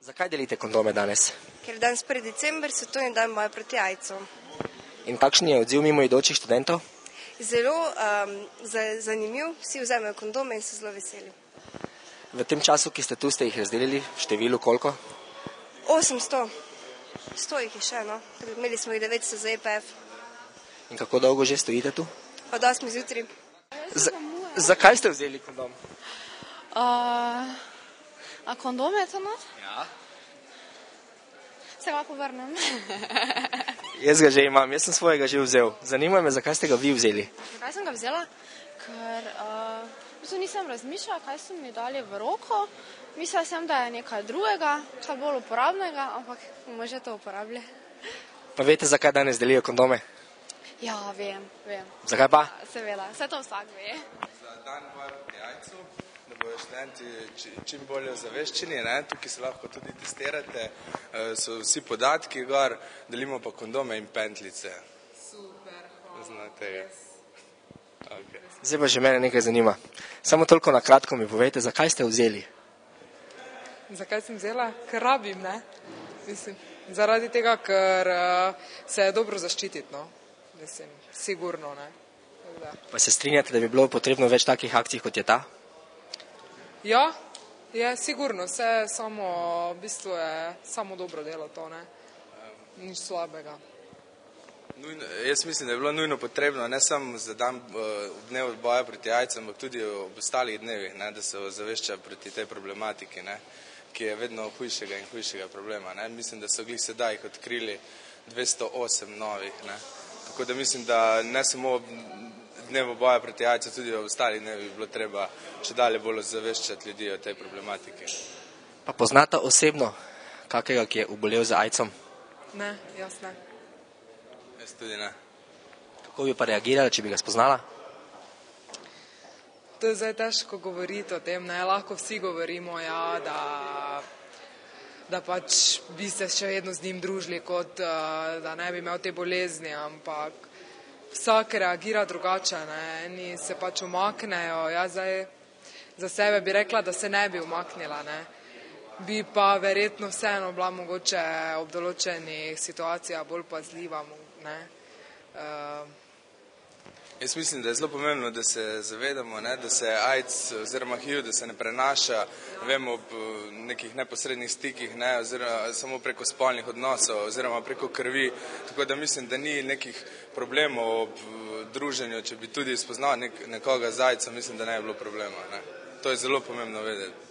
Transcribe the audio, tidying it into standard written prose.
Zakaj delite kondome danes? Ker je danes 1. december, svetovni dan boja proti AIDS-u. In kakšen je odziv mimoidočih študentov? Zelo zanimiv, vsi vzamejo kondome in so zelo veseli. V tem času, ki ste tu, ste jih razdelili v številu koliko? 800. 100 jih je še, no. Imeli smo jih 900 za EPF. In kako dolgo že stojite tu? Od 8 zjutraj. Zakaj ste vzeli kondom? A kondom je to not? Ja. Se ga povrnem. Jaz ga že imam, jaz sem svojega že vzel. Zanima me, zakaj ste ga vi vzeli? Zakaj sem ga vzela? Ker nisem razmišljala, kaj so mi dali v roko. Mislila sem, da je nekaj drugega, kaj bolj uporabnega, ampak bomo že to uporabili. Pa veste, zakaj danes delijo kondome? Ja, vem. Zakaj pa? Seveda, vse to vsak ve. Za dan boja proti AIDS-u, da bojo študenti čim bolje ozaveščeni, tukaj se lahko tudi testirate, so vsi podatki gor, delimo pa kondome in pentlice. Super, hvala. Znate. Okay. Zdaj pa že mene nekaj zanima. Samo toliko na kratko mi povejte, zakaj ste vzeli? Zakaj sem vzela? Ker rabim, ne? Mislim, zaradi tega, ker se je dobro zaščititi, no? Mislim, sigurno, ne? Pa se strinjate, da bi bilo potrebno več takih akcij, kot je ta? Ja, je sigurno, vse samo, v bistvu je samo dobro delo to, ne? Nič slabega. Jaz mislim, da je bilo nujno potrebno, ne samo za dan dnev boja proti AIDS-u, ampak tudi ob ostalih dnevih, da se ozavešča proti tej problematiki, ki je vedno hujšega in hujšega problema. Mislim, da so glih sedaj jih odkrili 208 novih. Tako da mislim, da ne samo dnevu boja proti AIDS-u, tudi ob ostalih dnevih bi bilo treba če dalje bolj ozaveščati ljudi o tej problematiki. Pa poznate osebno kakega, ki je obolel z AIDS-om? Ne, jaz ne. Jaz tudi ne. Kako bi pa reagirali, če bi ga spoznala? To je zdaj težko govoriti o tem, ne, lahko vsi govorimo, ja, da pač bi se še vedno z njim družili, kot da ne bi imel te bolezni, ampak vsak reagira drugače, ne, eni se pač umaknejo, jaz zdaj za sebe bi rekla, da se ne bi umaknila, ne, bi pa verjetno vseeno bila mogoče ob določenih situacijah bolj pazljiva, ne. Jaz mislim, da je zelo pomembno, da se zavedamo, da se AIDS oziroma HIV, da se ne prenaša, vemo, ob nekih neposrednih stikih, oziroma samo preko spolnih odnosov oziroma preko krvi, tako da mislim, da ni nekih problemov ob druženju, če bi tudi spoznal nekoga z AIDS-om, mislim, da ne bi bilo problema. To je zelo pomembno vedeti.